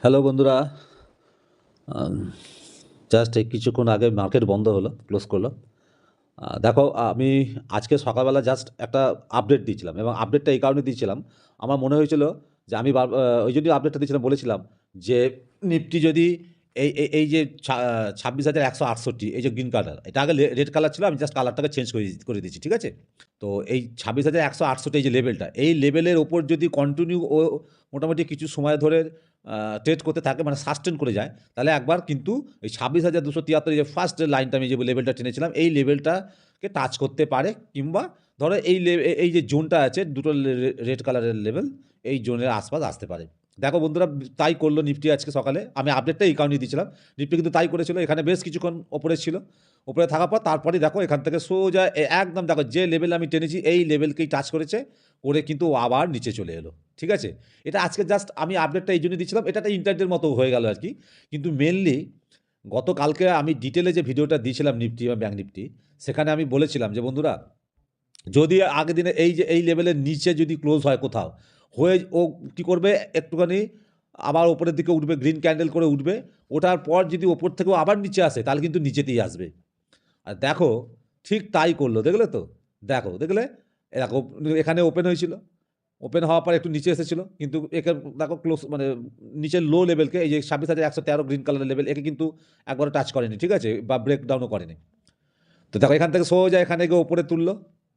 Hello বন্ধুরা, just এই কিছুক্ষণ আগে মার্কেট বন্ধ হলো, ক্লোজ করলো। দেখো, আমি আজকে সকালবেলা জাস্ট একটা আপডেট দিয়েছিলাম এবং আপডেটটা এই কারণে দিয়েছিলাম, আমার মনে হয়েছিল যে আমি ওই জন্যই আপডেটটা দিয়েছিলাম, বলেছিলাম যে নিফটি যদি এই যে 26,168, এই যে গ্রিন কালার, এটা আগে রেড কালার ছিল, আমি জাস্ট কালারটাকে চেঞ্জ করে দিয়েছি, ঠিক আছে? তো এই 26,168 এই যে লেভেলটা, এই লেভেলের ওপর যদি কন্টিনিউ ও মোটামুটি কিছু সময় ধরে ট্রেড করতে থাকে, মানে সাস্টেন করে যায়, তাহলে একবার কিন্তু এই 26,273, যে ফার্স্ট লাইনটা আমি যে লেভেলটা টেনেছিলাম, এই লেভেলটাকে টাচ করতে পারে, কিংবা ধরো এই যে জোনটা আছে, দুটো রেড কালারের লেভেল, এই জোনের আশপাশ আসতে পারে। দেখো বন্ধুরা, তাই করলো নিফটি আজকে সকালে। আমি আপডেটটা এই কারণেই দিয়েছিলাম, নিফটি কিন্তু তাই করেছিল, এখানে বেশ কিছুক্ষণ ওপরে ছিল। ওপরে থাকার পর তারপরে দেখো এখান থেকে সোজা একদম দেখো যে লেভেল আমি টেনেছি, এই লেভেলকেই টাচ করেছে, করে কিন্তু আবার নিচে চলে এলো, ঠিক আছে? এটা আজকে জাস্ট আমি আপডেটটা এই জন্য দিচ্ছিলাম, এটা একটা ইন্টারডের মতো হয়ে গেল আর কি। কিন্তু মেনলি গতকালকে আমি ডিটেলে যে ভিডিওটা দিয়েছিলাম নিফটি বা ব্যাঙ্ক নিফটি, সেখানে আমি বলেছিলাম যে বন্ধুরা, যদি আগের দিনে এই যে এই লেভেলের নিচে যদি ক্লোজ হয় কোথাও, হয়ে ও কী করবে, একটুখানি আবার ওপরের দিকে উঠবে, গ্রিন ক্যান্ডেল করে উঠবে, ওঠার পর যদি ওপর থেকেও আবার নিচে আসে, তাহলে কিন্তু নিচেতেই আসবে। আর দেখো, ঠিক তাই করলো, দেখলে তো? দেখলে দেখো, এখানে ওপেন হয়েছিল, ওপেন হওয়ার পর একটু নিচে এসেছিল, কিন্তু একে দেখো ক্লোজ, মানে নিচের লো লেভেলকে, এই যে 26,113 গ্রিন কালারের লেভেল, একে কিন্তু একবারও টাচ করেনি, ঠিক আছে? বা ব্রেকডাউনও করেনি। তো দেখো এখান থেকে সোজা এখানে গিয়ে ওপরে তুললো।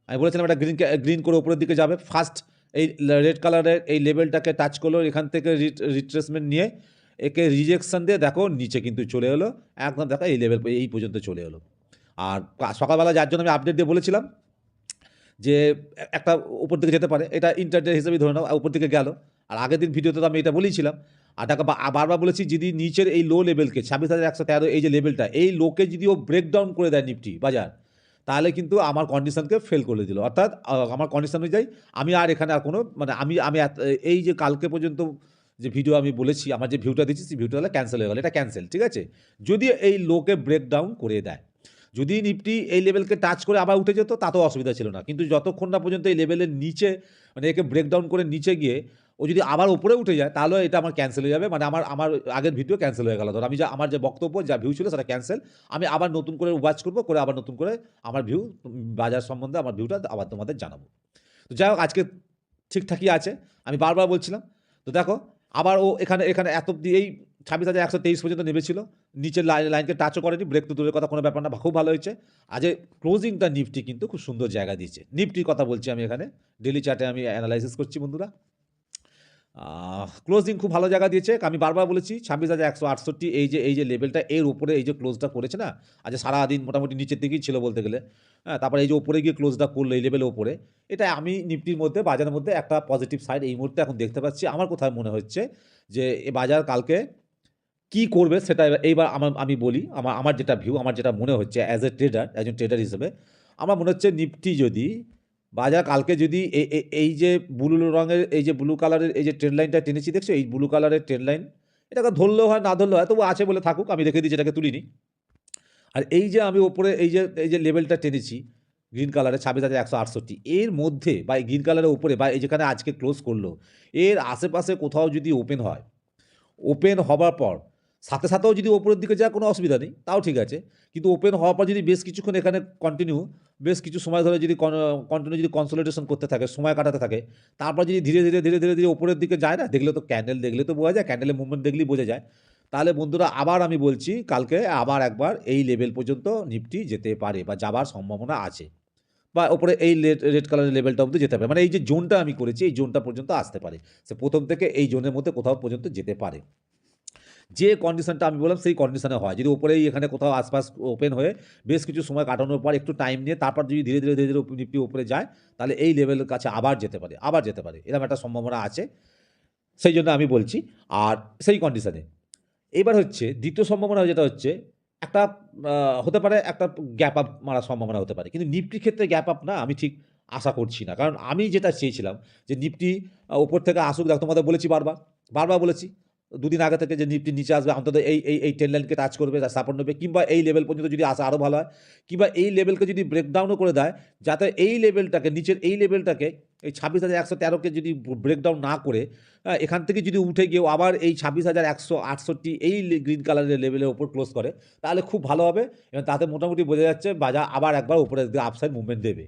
আমি বলেছিলাম এটা গ্রিন করে ওপরের দিকে যাবে, ফার্স্ট এই রেড কালারের এই লেভেলটাকে টাচ করলো, এখান থেকে রিট্রেসমেন্ট নিয়ে একে রিজেকশন দিয়ে দেখো নিচে কিন্তু চলে এলো, একদম দেখো এই লেভেল এই পর্যন্ত চলে এলো। আর সকালবেলা যার জন্য আমি আপডেট দিয়ে বলেছিলাম যে একটা উপর দিকে যেতে পারে, এটা ইন্টারডে হিসেবেই ধরে নাও, উপর দিকে গেল। আর আগের দিন ভিডিওতে তো আমি এটা বলেইছিলাম। আর তাকে বারবার বলেছি, যদি নিচের এই লো লেভেলকে 26,113 এই যে লেভেলটা, এই লোকে যদি ও ব্রেকডাউন করে দেয় নিফটি বাজার, তাহলে কিন্তু আমার কন্ডিশনকে ফেল করে দিল। অর্থাৎ আমার কন্ডিশন অনুযায়ী আমি আর এখানে আর কোনো, মানে আমি আমি এই যে কালকে পর্যন্ত যে ভিডিও আমি বলেছি, আমার যে ভিউটা দিচ্ছি, সেই ভিউটা হলে ক্যান্সেল হয়ে গেল, এটা ক্যান্সেল, ঠিক আছে? যদি এই লোকে ব্রেকডাউন করে দেয়, যদি নিফটি এই লেভেলকে টাচ করে আবার উঠে যেত, তাতেও অসুবিধা ছিল না। কিন্তু যতক্ষণ না পর্যন্ত এই লেভেলের নিচে, মানে একে ব্রেকডাউন করে নিচে গিয়ে ও যদি আবার উপরে উঠে যায়, তাহলে এটা আমার ক্যান্সেল হয়ে যাবে, মানে আমার আগের ভিডিও ক্যান্সেল হয়ে গেল। ধর আমি আমার যে বক্তব্য, যা ভিউ ছিল, সেটা ক্যান্সেল। আমি আবার নতুন করে ওয়াচ করবো, করে আবার নতুন করে আমার ভিউ, বাজার সম্বন্ধে আমার ভিউটা আবার তোমাদের জানাবো। তো যাই হোক, আজকে ঠিকঠাকই আছে, আমি বারবার বলছিলাম। তো দেখো, আবার ও এখানে এখানে এত অব্দি এই 26,123 পর্যন্ত নেমেছিল, নিচের লাইনকে টাচও করেনি, ব্রেক তো দূরের কথা, কোনো ব্যাপার না, খুব ভালো হয়েছে। আজ ক্লোজিংটা নিফটি কিন্তু খুব সুন্দর জায়গা দিয়েছে, নিফটির কথা বলছি আমি এখানে, ডেলি চার্টে আমি অ্যানালাইসিস করছি বন্ধুরা। ক্লোজিং খুব ভালো জায়গা দিয়েছে, আমি বারবার বলেছি 26,168 এই যে লেভেলটা, এর উপরে এই যে ক্লোজটা করেছে না, আজ সারাদিন মোটামুটি নিচের দিকেই ছিল বলতে গেলে। হ্যাঁ, তারপরে এই যে ওপরে গিয়ে ক্লোজটা করলো এই লেভেলের ওপরে, এটা আমি নিফটির মধ্যে, বাজারের মধ্যে একটা পজিটিভ সাইড এই মুহূর্তে এখন দেখতে পাচ্ছি। আমার কোথায় মনে হচ্ছে যে এ বাজার কালকে কি করবে, সেটা এইবার আমি বলি, আমার যেটা ভিউ, আমার যেটা মনে হচ্ছে অ্যাজ এ ট্রেডার, একজন ট্রেডার হিসেবে, আমার মনে হচ্ছে নিফটি যদি, বাজার কালকে যদি এই যে ব্লু রঙের, এই যে ব্লু কালারের এই যে ট্রেন লাইনটা টেনেছি, দেখছো এই ব্লু কালারের ট্রেন লাইন, এটাকে ধরলেও হয়, না ধরলেও হয়, তবু আছে বলে থাকুক, আমি রেখে দিচ্ছি, এটাকে তুলিনি। আর এই যে আমি ওপরে এই যে লেভেলটা টেনেছি গ্রিন কালারে 26,168, এর মধ্যে বা এই গ্রিন কালারের উপরে, বা এই যেখানে আজকে ক্লোজ করলো, এর আশেপাশে কোথাও যদি ওপেন হয়, ওপেন হবার পর সাথে সাথেও যদি ওপরের দিকে যায়, কোনো অসুবিধা নেই, তাও ঠিক আছে। কিন্তু ওপেন হওয়ার পর যদি বেশ কিছুক্ষণ এখানে কন্টিনিউ, বেশ কিছু সময় ধরে যদি কন্টিনিউ যদি কনসোলিডেশন করতে থাকে, সময় কাটাতে থাকে, তারপর যদি ধীরে ধীরে ধীরে ধীরে ধীরে ওপরের দিকে যায় না, দেখলে তো ক্যান্ডেল দেখলে তো বোঝা যায়, ক্যান্ডেলের মুভমেন্ট দেখলেই বোঝা যায়, তাহলে বন্ধুরা আবার আমি বলছি, কালকে আবার একবার এই লেভেল পর্যন্ত নিফটি যেতে পারে বা যাবার সম্ভাবনা আছে, বা ওপরে এই রেড কালারের লেভেলটা অবধি যেতে পারে, মানে এই যে জোনটা আমি করেছি, এই জোনটা পর্যন্ত আসতে পারে, সে প্রথম থেকে এই জোনের মধ্যে কোথাও পর্যন্ত যেতে পারে। যে কন্ডিশনটা আমি বললাম, সেই কন্ডিশনে হয়, যদি ওপরেই এখানে কোথাও আশপাশ ওপেন হয়ে বেশ কিছু সময় কাটানোর পর, একটু টাইম নিয়ে তারপর যদি ধীরে ধীরে ধীরে ধীরে নিফটি উপরে যায়, তাহলে এই লেভেলের কাছে আবার যেতে পারে, এরকম একটা সম্ভাবনা আছে, সেই জন্য আমি বলছি। আর সেই কন্ডিশনে এবার হচ্ছে দ্বিতীয় সম্ভাবনা, যেটা হচ্ছে একটা হতে পারে একটা গ্যাপ আপ মারার সম্ভাবনা হতে পারে, কিন্তু নিফটির ক্ষেত্রে গ্যাপ আপ না, আমি ঠিক আশা করছি না। কারণ আমি যেটা চেয়েছিলাম যে নিফটি ওপর থেকে আসুক, দেখো তোমাদের বলেছি বারবার বলেছি, দুদিন আগে থেকে যে নিফটি নিচে আসবে অন্তত এই ট্রেন্ড লাইনকে টাচ করবে, সাপোর্ট নেবে, কিংবা এই লেভেল পর্যন্ত যদি আসে আরও ভালো হয়, কিংবা এই লেভেলকে যদি ব্রেকডাউনও করে দেয়, যাতে এই লেভেলটাকে নিচের এই লেভেলটাকে এই 26,113কে যদি ব্রেকডাউন না করে এখান থেকে যদি উঠে গিয়েও আবার এই 26,168 এই গ্রিন কালারের লেভেলের ওপর ক্লোজ করে, তাহলে খুব ভালো হবে এবং তাতে মোটামুটি বোঝা যাচ্ছে বাজার আবার একবার উপরের দিকে আপসাইড মুভমেন্ট দেবে।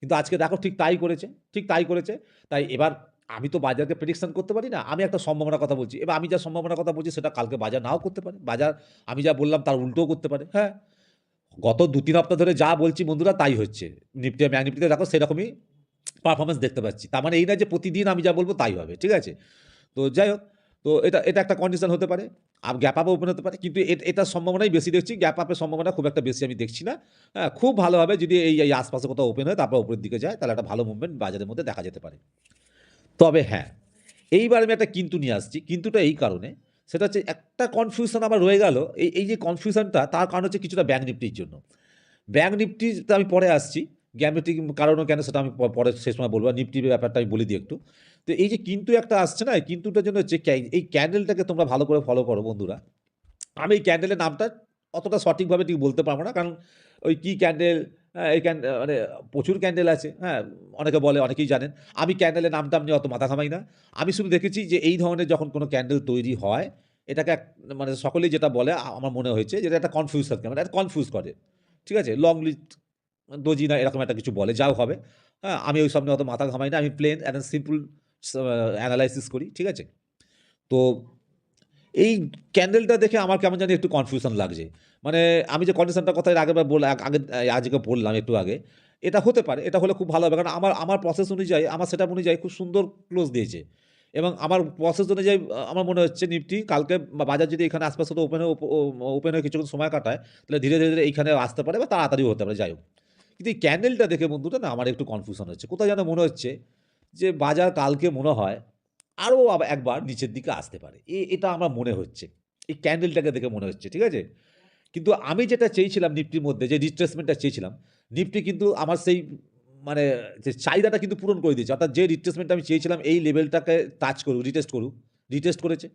কিন্তু আজকে দেখো ঠিক তাই করেছে, ঠিক তাই করেছে। তাই এবার আমি তো বাজারকে প্রেডিকশন করতে পারি না, আমি একটা সম্ভাবনার কথা বলছি। এবার আমি যা সম্ভাবনার কথা বলছি সেটা কালকে বাজার নাও করতে পারে, বাজার আমি যা বললাম তার উল্টোও করতে পারে। হ্যাঁ, গত 2-3 সপ্তাহ ধরে যা বলছি বন্ধুরা তাই হচ্ছে। নিফটি ব্যাংক নিফটিতে দেখো সেরকমই পারফরমেন্স দেখতে পাচ্ছি। তার মানে এই না যে প্রতিদিন আমি যা বলবো তাই হবে, ঠিক আছে? তো যাই হোক, তো এটা একটা কন্ডিশন হতে পারে। গ্যাপ আপও ওপেন হতে পারে, কিন্তু এটার সম্ভাবনাই বেশি দেখছি। গ্যাপ আপের সম্ভাবনা খুব একটা বেশি আমি দেখছি না। হ্যাঁ, খুব ভালো হবে যদি এই আশপাশে কোথাও ওপেন হয় তারপর উপরের দিকে যায়, তাহলে একটা ভালো মুভমেন্ট বাজারের মধ্যে দেখা যেতে পারে। তবে হ্যাঁ, এইবার আমি একটা কিন্তু নিয়ে আসছি। কিন্তুটা এই কারণে, সেটা হচ্ছে একটা কনফিউশন আমার রয়ে গেল। এই যে কনফিউশনটা, তার কারণ হচ্ছে কিছুটা ব্যাংক নিফটির জন্য। ব্যাংক নিফটিতে আমি পরে আসছি। ব্যাংক নিফটি কারণও কেন সেটা আমি পরে সে সময় বলবো। আর নিফটির ব্যাপারটা আমি বলে দিই একটু। তো এই যে কিন্তু একটা আসছে না, এই কিন্তুটার জন্য হচ্ছে এই ক্যান্ডেলটাকে তোমরা ভালো করে ফলো করো বন্ধুরা। আমি এই ক্যান্ডেলের নামটা অতটা সঠিকভাবে ঠিক বলতে পারবো না, কারণ ওই কী ক্যান্ডেল, এই মানে প্রচুর ক্যান্ডেল আছে, হ্যাঁ, অনেকে বলে, অনেকেই জানেন। আমি ক্যান্ডেলের নামটা নিয়ে অত মাথা ঘামাই না। আমি শুধু দেখেছি যে এই ধরনের যখন কোনো ক্যান্ডেল তৈরি হয়, এটাকে মানে সকলেই যেটা বলে, আমার মনে হয়েছে যেটা একটা কনফিউশন, মানে একটা কনফিউজ করে, ঠিক আছে? লং লিস্ট দোজি না এরকম একটা কিছু বলে, যাও হবে। হ্যাঁ, আমি ওই সামনে অত মাথা ঘামাই না, আমি প্লেন অ্যান্ড সিম্পল অ্যানালাইসিস করি, ঠিক আছে? তো এই ক্যান্ডেলটা দেখে আমার কেমন জানি একটু কনফিউশন লাগছে। মানে আমি যে কন্ডিশনটার কথা এর আগেরবার আজকে বললাম একটু আগে, এটা হতে পারে, এটা হলে খুব ভালো হবে। কারণ আমার প্রসেস অনুযায়ী, আমার সেটআপ অনুযায়ী খুব সুন্দর ক্লোজ দিয়েছে এবং আমার প্রসেস অনুযায়ী আমার মনে হচ্ছে নিফটি কালকে বাজার যদি এখানে আশপাশে তো ওপেন হয়ে কিছুক্ষণ সময় কাটায়, তাহলে ধীরে, ধীরে এইখানে আসতে পারে বা তাড়াতাড়িও হতে পারে, যাই হোক। কিন্তু এই ক্যান্ডেলটা দেখে বন্ধুরা না আমার একটু কনফিউশন হচ্ছে। কোথায় যেন মনে হচ্ছে যে বাজার কালকে মনে হয় আরও একবার নিচের দিকে আসতে পারে। এটা আমার মনে হচ্ছে। এই ক্যান্ডেলটাকে দেখে মনে হচ্ছে, ঠিক আছে? কিন্তু আমি যেটা চেয়েছিলাম নিফটির মধ্যে, যে রিট্রেসমেন্টটা চেয়েছিলাম, নিফটি কিন্তু আমার সেই মানে যে চাহিদাটা কিন্তু পূরণ করে দিয়েছে। অর্থাৎ যে রিট্রেসমেন্টটা আমি চেয়েছিলাম এই লেভেলটাকে টাচ করুক, রিটেস্ট করেছে।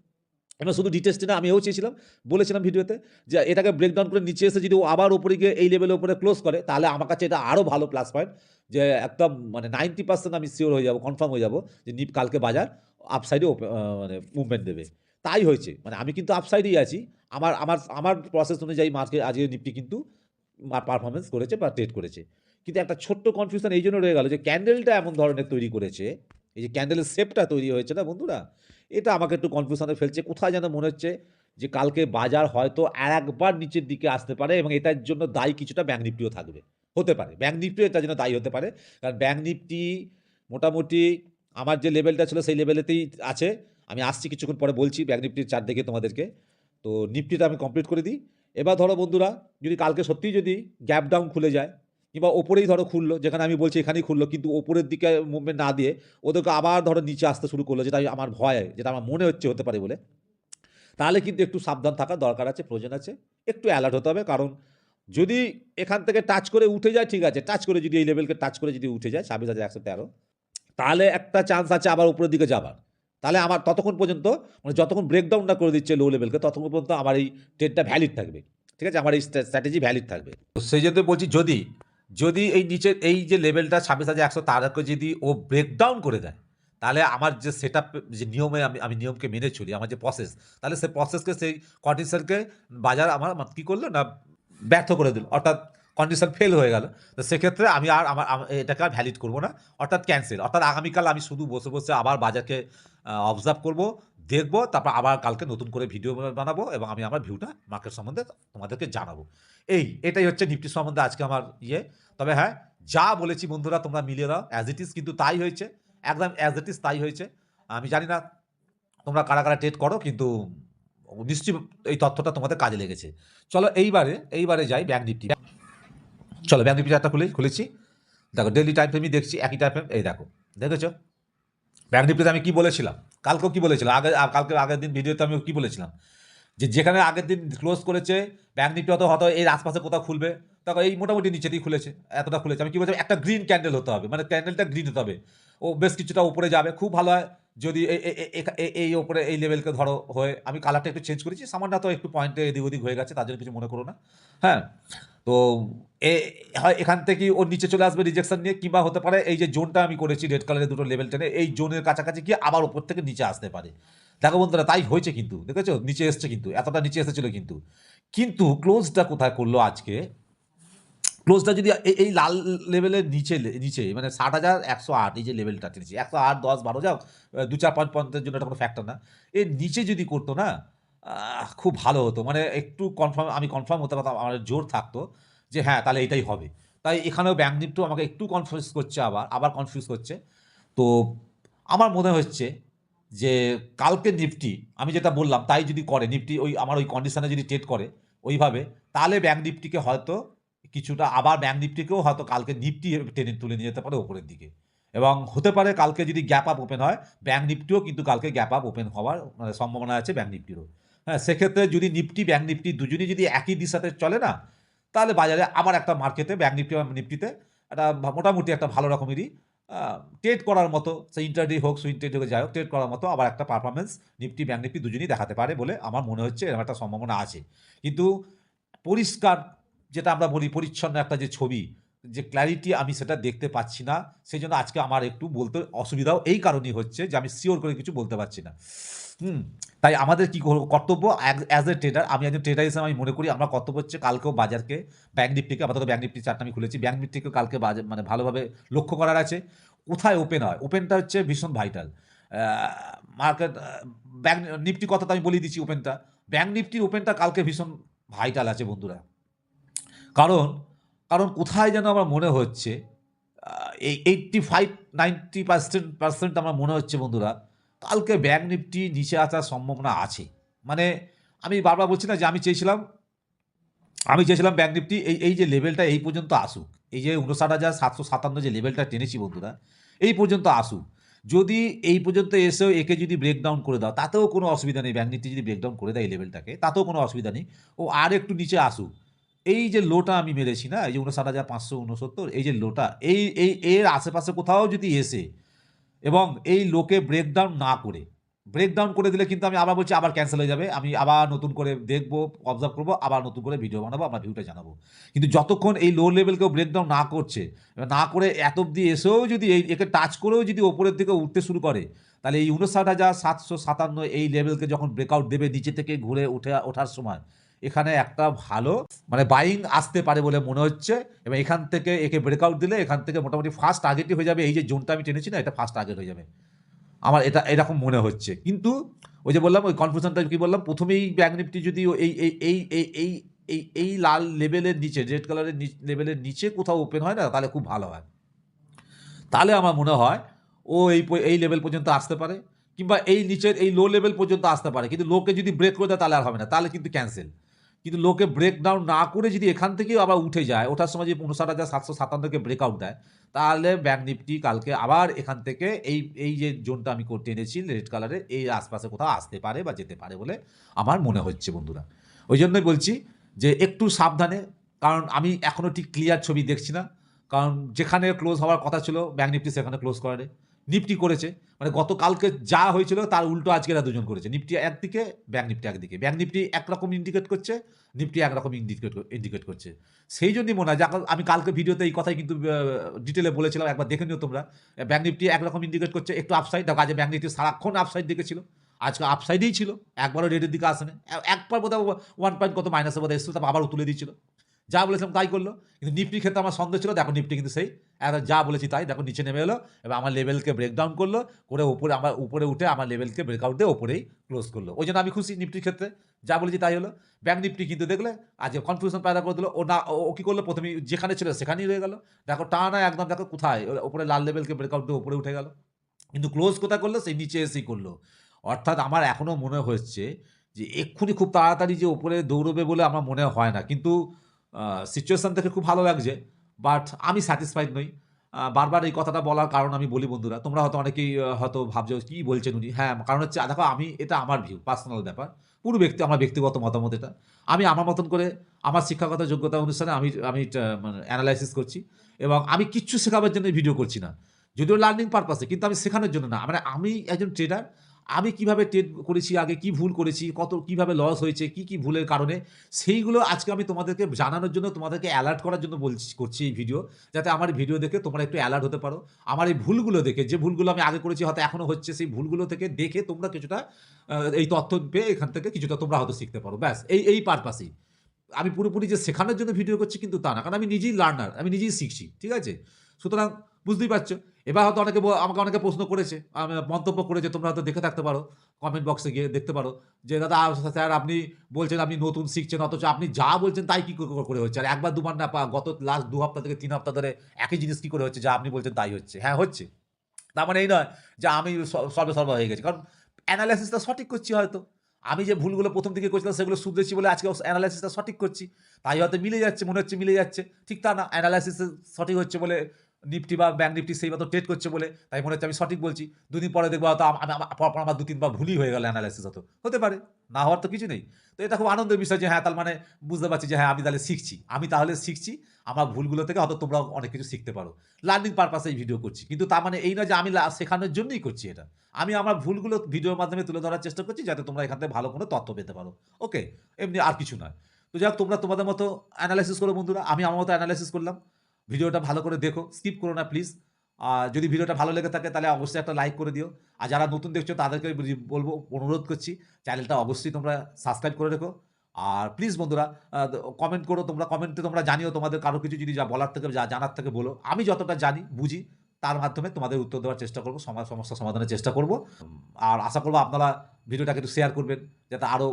এবার শুধু রিটেস্টই না, আমি এও চেয়েছিলাম, বলেছিলাম ভিডিওতে, যে এটাকে ব্রেকডাউন করে নিচে এসে যদি ও আবার উপরে গিয়ে এই লেভেলের উপরে ক্লোজ করে, তাহলে আমার কাছে এটা আরও ভালো প্লাস পয়েন্ট, যে একদম মানে 90% আমি সিওর হয়ে যাবো, কনফার্ম হয়ে যাবো যে কালকে বাজার আপসাইডে মানে মুভমেন্ট দেবে। তাই হয়েছে। মানে আমি কিন্তু আপসাইডেই আছি। আমার আমার আমার প্রসেস অনুযায়ী মার্কেট আজকে নিফটি কিন্তু পারফরমেন্স করেছে বা ট্রেড করেছে। কিন্তু একটা ছোট্ট কনফিউশন এই জন্য রয়ে গেল যে ক্যান্ডেলটা এমন ধরনের তৈরি করেছে, এই যে ক্যান্ডেলের শেপটা তৈরি হয়েছে না বন্ধুরা, এটা আমাকে একটু কনফিউশনে ফেলছে। কোথায় যেন মনে হচ্ছে যে কালকে বাজার হয়তো আরেকবার নিচের দিকে আসতে পারে এবং এটার জন্য দায়ী কিছুটা ব্যাংক নিফটিও থাকবে। হতে পারে ব্যাংক নিফটিও এটার জন্য দায়ী হতে পারে। কারণ ব্যাংক নিফটি মোটামুটি আমার যে লেভেলটা ছিল সেই লেভেলেতেই আছে। আমি আসছি কিছুক্ষণ পরে বলছি ব্যাংক নিফটির চার্ট দেখে তোমাদেরকে। তো নিফটিটা আমি কমপ্লিট করে দিই। এবার ধরো বন্ধুরা, যদি কালকে সত্যিই যদি গ্যাপ ডাউন খুলে যায়, কিংবা ওপরেই ধরো খুললো, যেখানে আমি বলছি এখানেই খুললো, কিন্তু ওপরের দিকে মুভমেন্ট না দিয়ে ওদেরকে আবার ধরো নিচে আসতে শুরু করলো, যেটা আমার ভয়, যেটা আমার মনে হচ্ছে হতে পারে বলে, তাহলে কিন্তু একটু সাবধান থাকার দরকার আছে, প্রয়োজন আছে। একটু অ্যালার্ট হতে হবে। কারণ যদি এখান থেকে টাচ করে উঠে যায়, ঠিক আছে, টাচ করে যদি এই লেভেলকে টাচ করে যদি উঠে যায় 26,113, তাহলে একটা চান্স আছে আবার উপরের দিকে যাবার। তাহলে আমার ততক্ষণ পর্যন্ত, মানে যতক্ষণ ব্রেকডাউন না করে দিচ্ছে লো লেভেলকে, ততক্ষণ পর্যন্ত আমার এই ট্রেডটা ভ্যালিড থাকবে, ঠিক আছে? আমার এই স্ট্র্যাটেজি ভ্যালিড থাকবে। তো সেই জন্য বলছি, যদি যদি এই নিচের এই যে লেভেলটা 26,100 তারকে যদি ও ব্রেকডাউন করে দেয়, তাহলে আমার যে সেট আপ, যে নিয়মে আমি নিয়মকে মেনে চলি, আমার যে প্রসেস, তাহলে সেই প্রসেসকে, সেই কন্ডিশনকে বাজার আমার কী করলো না, ব্যর্থ করে দিল, অর্থাৎ কন্ডিশন ফেল হয়ে গেল। তো সেক্ষেত্রে আমি আর এটাকে আর ভ্যালিড করবো না, অর্থাৎ ক্যান্সেল। অর্থাৎ আগামীকাল আমি শুধু বসে বসে আবার বাজারকে অবজার্ভ করবো, দেখবো, তারপর আবার কালকে নতুন করে ভিডিও বানাবো এবং আমি আমার ভিউটা মার্কেট সম্বন্ধে তোমাদেরকে জানাবো। এটাই হচ্ছে নিফটি সম্বন্ধে আজকে আমার ইয়ে। তবে হ্যাঁ, যা বলেছি বন্ধুরা তোমরা মিলিয়ে দাও, অ্যাজ ইট ইজ কিন্তু তাই হয়েছে, একদম অ্যাজ ইট ইজ তাই হয়েছে। আমি জানি না তোমরা কারা কারা ট্রেড করো, কিন্তু নিশ্চয়ই এই তথ্যটা তোমাদের কাজে লেগেছে। চলো এইবারে যাই ব্যাংক নিফটি। চলো ব্যাংক নিফটি চার্টটা খুলেছি। দেখো ডেইলি টাইম ফ্রেমই দেখছি, একই টাইম ফ্রেম, এই দেখো, দেখেছো ব্যাংক নিফটিতে আমি কী বলেছিলাম, কালকেও কী বলেছিলাম, কালকে আগের দিন ভিডিওতে আমি কী বলেছিলাম, যে যেখানে আগের দিন ক্লোজ করেছে ব্যাংক নিফটি হয়তো এর আশপাশে কোথাও খুলবে, তখন এই মোটামুটি নিচেতেই খুলেছে, এতটা খুলেছে। আমি কী বলছিলাম, একটা গ্রিন ক্যান্ডেল হতে হবে, মানে ক্যান্ডেলটা গ্রিন হতে হবে, ও বেশ কিছুটা উপরে যাবে, খুব ভালো হয়। যদি এই ওপরে এই লেভেলকে ধরো হয়ে আমি কালারটা একটু চেঞ্জ করেছি সামান্য, তো একটু পয়েন্টে এদিক ওদিক হয়ে গেছে, তার জন্য কিছু মনে করো না। হ্যাঁ, তো এ হয় এখান থেকেই ওর নিচে চলে আসবে রিজেকশন নিয়ে, কিংবা হতে পারে এই যে জোনটা আমি করেছি রেড কালারের দুটো লেভেল টেনে, এই জোনের কাছাকাছি গিয়ে আবার ওপর থেকে নিচে আসতে পারে। দেখো বন্ধুরা, তাই হয়েছে কিন্তু, দেখেছো নিচে এসছে, কিন্তু এতটা নিচে এসেছিল কিন্তু। কিন্তু ক্লোজটা কোথায় করলো আজকে? ক্লোজটা যদি এই লাল লেভেলের নিচে নিচে মানে 60,108 এই যে লেভেলটা টেনেছি, 108, 10, 12 যাও, 2-4 পয়েন্টের জন্য এটা কোনো ফ্যাক্টর না। এর নিচে যদি করতো না, খুব ভালো হতো। মানে একটু আমি কনফার্ম হতে পারতাম, আমার জোর থাকতো যে হ্যাঁ, তাহলে এটাই হবে। তাই এখানেও ব্যাংক নিফটিও আমাকে একটু কনফিউজ করছে, আবার কনফিউজ করছে। তো আমার মনে হচ্ছে যে কালকে নিফটি আমি যেটা বললাম তাই যদি করে, নিফটি ওই আমার ওই কন্ডিশনে যদি ট্রেড করে ওইভাবে, তাহলে ব্যাংক নিফটিকে হয়তো কিছুটা, আবার ব্যাংক নিফটিকেও হয়তো কালকে নিফটি টেনে তুলে নিয়ে যেতে পারে উপরের দিকে। এবং হতে পারে কালকে যদি গ্যাপ আপ ওপেন হয়, ব্যাংক নিফটিও কিন্তু কালকে গ্যাপ আপ ওপেন হওয়ার মানে সম্ভাবনা আছে ব্যাংক নিফটিরও। হ্যাঁ, সেক্ষেত্রে যদি নিফটি ব্যাংক নিফটি দুজনই যদি একই দিশাতে চলে না, তাহলে বাজারে আবার একটা মার্কেটে ব্যাংক নিফটি বা নিফটিতে একটা মোটামুটি একটা ভালো রকমেরই ট্রেড করার মতো, সে ইন্টারডে হোক সুইং ট্রেড হোক যাই হোক, ট্রেড করার মতো আবার একটা পারফরমেন্স নিফটি ব্যাংক নিফটি দুজনই দেখাতে পারে বলে আমার মনে হচ্ছে, এরকম একটা সম্ভাবনা আছে। কিন্তু পরিষ্কার, যেটা আমরা বলি পরিচ্ছন্ন একটা যে ছবি, যে ক্ল্যারিটি আমি সেটা দেখতে পাচ্ছি না। সেই জন্য আজকে আমার একটু বলতে অসুবিধাও এই কারণেই হচ্ছে যে আমি সিওর করে কিছু বলতে পারছি না। হুম, তাই আমাদের কি কর্তব্য অ্যাজ এ ট্রেডার, আমি একজন ট্রেডার হিসেবে আমি মনে করি আমার কর্তব্য হচ্ছে কালকেও বাজারকে, ব্যাংক নিফটিকে, আপাতত ব্যাংক নিফটি চার্টটা আমি খুলেছি, ব্যাংক নিফটিকে কালকে বাজার মানে ভালোভাবে লক্ষ্য করার আছে। কোথায় ওপেন হয়, ওপেনটা হচ্ছে ভীষণ ভাইটাল। মার্কেট ব্যাংক নিফটি কথা তো আমি বলেই দিচ্ছি, ওপেনটা ব্যাংক নিফটির ওপেনটা কালকে ভীষণ ভাইটাল আছে বন্ধুরা। কারণ কারণ কোথায় যেন আমার মনে হচ্ছে এই 85-90% আমার মনে হচ্ছে বন্ধুরা, কালকে ব্যাংক নিফটি নিচে আসার সম্ভাবনা আছে। মানে আমি বারবার বলছি না যে আমি চেয়েছিলাম ব্যাংক নিফটি এই যে লেভেলটা এই পর্যন্ত আসুক, এই যে 59,757 যে লেভেলটা টেনেছি বন্ধুরা, এই পর্যন্ত আসুক। যদি এই পর্যন্ত এসেও একে যদি ব্রেকডাউন করে দাও, তাতেও কোনো অসুবিধা নেই। ব্যাংক নিফটি যদি ব্রেকডাউন করে দেয় এই লেভেলটাকে, তাতেও কোনো অসুবিধা নেই। ও আর একটু নিচে আসুক। এই যে লোটা আমি মেরেছি না, এই যে 59,569, এই যে লোটা, এর আশেপাশে কোথাও যদি এসে এবং এই লোকে ব্রেকডাউন করে দিলে কিন্তু আমি আবার বলছি, আবার ক্যান্সেল হয়ে যাবে। আমি আবার নতুন করে দেখবো, অবজার্ভ করবো, আবার নতুন করে ভিডিও বানাবো, আমার ভিউটা জানাবো। কিন্তু যতক্ষণ এই লো লেভেল কেউ ব্রেকডাউন না করছে, না করে এত অব্দি এসেও যদি একে টাচ করেও যদি ওপরের দিকে উঠতে শুরু করে, তাহলে এই 59,757 এই লেভেলকে যখন ব্রেকআউট দেবে নিচে থেকে ঘুরে ওঠার সময়, এখানে একটা ভালো মানে বাইং আসতে পারে বলে মনে হচ্ছে। এবং এখান থেকে একে ব্রেকআউট দিলে এখান থেকে মোটামুটি ফার্স্ট টার্গেটই হয়ে যাবে, এই যে জোনটা আমি টেনেছি না, এটা ফার্স্ট টার্গেট হয়ে যাবে। আমার এটা এরকম মনে হচ্ছে। কিন্তু ওই যে বললাম, ওই কনফিউশনটা কি বললাম, প্রথমেই ব্যাংক নিফটি যদি এই এই এই এই এই এই এই লাল লেভেলের নিচে, রেড কালারের লেভেলের নিচে কোথাও ওপেন হয় না, তাহলে খুব ভালো হয়। তাহলে আমার মনে হয় ও এই লেভেল পর্যন্ত আসতে পারে, কিংবা এই নিচের এই লো লেভেল পর্যন্ত আসতে পারে। কিন্তু লোকে যদি ব্রেক করে দেয় তাহলে আর হবে না, তাহলে কিন্তু ক্যান্সেল। কিন্তু লোকে ব্রেক ডাউন না করে যদি এখান থেকেও আবার উঠে যায়, ওঠার সময় যদি 59,757কে ব্রেকআউট দেয়, তাহলে ব্যাংক নিফটি কালকে আবার এখান থেকে এই যে জোনটা আমি টেনেছি রেড কালারের, এই আশপাশে কোথাও আসতে পারে বা যেতে পারে বলে আমার মনে হচ্ছে বন্ধুরা। ওই জন্যই বলছি যে একটু সাবধানে, কারণ আমি এখনও ঠিক ক্লিয়ার ছবি দেখছি না। কারণ যেখানে ক্লোজ হওয়ার কথা ছিল ব্যাংক নিফটি, সেখানে ক্লোজ করে নিফটি করেছে। মানে গতকালকে যা হয়েছিল তার উল্টো আজকে এরা দুজন করেছে। নিফটি একদিকে, ব্যাংক নিফটি একদিকে। ব্যাংক নিফটি একরকম ইন্ডিকেট করছে, নিফটি একরকম ইন্ডিকেট করছে। সেই জন্যই মনে হয় যে আমি কালকে ভিডিওতে এই কথাই কিন্তু ডিটেলে বলেছিলাম, একবার দেখে নিও তোমরা। ব্যাংক নিফটি একরকম ইন্ডিকেট করছে, একটু আপসাইড। দেখো আজকে ব্যাংক নিফটি সারাক্ষণ আপসাইড দিকে ছিল, আজকে আপসাইডেই ছিল, একবারও রেডের দিকে আসেনি। একবার বোধহয় 1 পয়েন্ট কত মাইনাসে বোধহয় এসেছিল, তারপর আবারও তুলে দিচ্ছিল। যা বলেছিলাম তাই করলো। কিন্তু নিফটির ক্ষেত্রে আমার সন্দেহ ছিল, দেখো নিফটি কিন্তু সেই যা বলেছি তাই, দেখো নিচে নেমে এলো এবং আমার লেভেলকে ব্রেকডাউন করলো, করে উপরে উঠে আমার লেভেলকে ব্রেকআউট দিয়ে ওপরেই ক্লোজ করলো। ওই জন্য আমি খুশি নিফটির ক্ষেত্রে, যা বলেছি তাই হলো। ব্যাংক নিফটি কিন্তু দেখলে আজ কনফিউশন পয়দা করে দিল। ও কি করলো, প্রথমে যেখানে ছিল সেখানেই রয়ে গেল। দেখো টানা একদম, দেখো কোথায় ওপরে লাল লেভেলকে ব্রেকআউট দিয়ে উপরে উঠে গেল, কিন্তু ক্লোজ কোথায় করলো, সেই নিচে এসেই করলো। অর্থাৎ আমার এখনও মনে হচ্ছে যে এক্ষুনি খুব তাড়াতাড়ি যে উপরে দৌড়বে বলে আমার মনে হয় না। কিন্তু সিচুয়েশান দেখে খুব ভালো লাগছে, বাট আমি স্যাটিসফাইড নই। বারবার এই কথাটা বলার কারণ আমি বলি বন্ধুরা, তোমরা হয়তো অনেকেই হয়তো ভাবছো কী বলছেন উনি। হ্যাঁ, কারণ হচ্ছে দেখো আমি এটা আমার ভিউ, পার্সোনাল ব্যাপার, পুরো আমার ব্যক্তিগত মতামত এটা। আমি আমার মতন করে আমার শিক্ষাগত যোগ্যতা অনুসারে আমি আমি মানে অ্যানালাইসিস করছি, এবং আমি কিচ্ছু শেখাবার জন্য ভিডিও করছি না। যদিও লার্নিং পারপাসে, কিন্তু আমি শেখানোর জন্য না। মানে আমি একজন ট্রেডার, আমি কিভাবে ট্রেড করেছি, আগে কি ভুল করেছি, কিভাবে লস হয়েছে, কি ভুলের কারণে, সেইগুলো আজকে আমি তোমাদেরকে জানানোর জন্য, তোমাদেরকে অ্যালার্ট করার জন্য করছি এই ভিডিও। যাতে আমার ভিডিও দেখে তোমরা একটু অ্যালার্ট হতে পারো। আমার এই ভুলগুলো দেখে, যে ভুলগুলো আমি আগে করেছি হয়তো এখনো হচ্ছে, সেই ভুলগুলো থেকে দেখে তোমরা কিছুটা এই তথ্য পেয়ে এখান থেকে কিছুটা তোমরা হয়তো শিখতে পারো। ব্যাস এই পারপাসেই। আমি পুরোপুরি যে শেখানোর জন্য ভিডিও করছি কিন্তু তা না। কারণ আমি নিজেই লার্নার, আমি নিজেই শিখছি। ঠিক আছে? সুতরাং বুঝতেই পারছো। এবার হয়তো আমাকে অনেকে প্রশ্ন করেছে, মন্তব্য করেছে, তোমরা হয়তো দেখে থাকতে পারো। কমেন্ট বক্সে গিয়ে দেখতে পারো যে, "দাদা স্যার আপনি বলছেন আপনি নতুন শিখছেন, অথচ আপনি যা বলছেন তাই কি করে হচ্ছে? আর একবার দুবার না গত লাস্ট ২ হপ্তাহ থেকে ৩ হপ্তাহ ধরে একই জিনিস কি করে হচ্ছে? যা আপনি বলছেন তাই হচ্ছে।" হ্যাঁ, হচ্ছে। তার মানে এই নয় যে আমি সর্বে হয়ে গেছি। কারণ এনালাইসিসটা সঠিক করছি হয়তো। আমি যে ভুলগুলো ১ম দিকে করছিলাম সেগুলো শুধরেছি বলে আজকে এনালাইসিসটা সঠিক করছি। তাই হয়তো মিলে যাচ্ছে, মনে হচ্ছে মিলে যাচ্ছে। ঠিক তা না। এনালাইসিস সঠিক হচ্ছে বলে নিফটি বা ব্যাংক নিফটি সেই মতো ট্রেড করছে বলে তাই মনে হচ্ছে আমি সঠিক বলছি। ২ দিন পরে দেখবো হয়তো পরপর আমার ২-৩ বার ভুলই হয়ে গেল এনালাইসিস হতো। হতে পারে। না হওয়ার তো কিছু নেই। তো এটা খুব আনন্দের বিষয় যে হ্যাঁ, তার মানে বুঝতে পারছি যে হ্যাঁ, আমি তাহলে শিখছি। আমি তাহলে শিখছি। আমার ভুলগুলো থেকে হয়তো তোমরাও অনেক কিছু শিখতে পারো। লার্নিং পারপাসে এই ভিডিও করছি। কিন্তু তার মানে এই নয় যে আমি শেখানোর জন্যই করছি এটা। আমি আমার ভুলগুলো ভিডিওর মাধ্যমে তুলে ধরার চেষ্টা করছি যাতে তোমরা এখান থেকে ভালো কোনো তথ্য পেতে পারো। ওকে? এমনি আর কিছু নয়। তো যাই হোক, তোমরা তোমাদের মতো এনালাইসিস করো বন্ধুরা। আমি আমার মতো এনালাইসিস করলাম। ভিডিওটা ভালো করে দেখো। স্কিপ করো না প্লিজ। আর যদি ভিডিওটা ভালো লেগে থাকে তাহলে অবশ্যই একটা লাইক করে দিও। আর যারা নতুন দেখছো তাদেরকে বলবো, অনুরোধ করছি, চ্যানেলটা অবশ্যই তোমরা সাবস্ক্রাইব করে রেখো। আর প্লিজ বন্ধুরা কমেন্ট করো, তোমরা কমেন্টে তোমরা জানিও তোমাদের কারো কিছু যদি বলার থেকে জানার থেকে বলো। আমি যতটা জানি, বুঝি, তার মাধ্যমে তোমাদের উত্তর দেওয়ার চেষ্টা করব, সমস্যা সমাধানের চেষ্টা করব। আর আশা করব আপনারা ভিডিওটাকে একটু শেয়ার করবেন যাতে আরও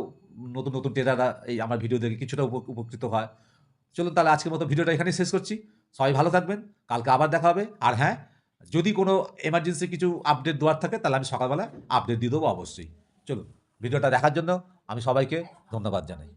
নতুন ট্রেডাররা এই আমার ভিডিও দেখে কিছুটা উপকৃত হয়। চলুন তাহলে আজকের মতো ভিডিওটা এখানেই শেষ করছি। সবাই ভালো থাকবেন। কালকে আবার দেখা হবে। আর হ্যাঁ, যদি কোনো এমার্জেন্সি কিছু আপডেট দেওয়ার থাকে তাহলে আমি সকালবেলা আপডেট দিয়ে দেবো অবশ্যই। চলুন, ভিডিওটা দেখার জন্য আমি সবাইকে ধন্যবাদ জানাই।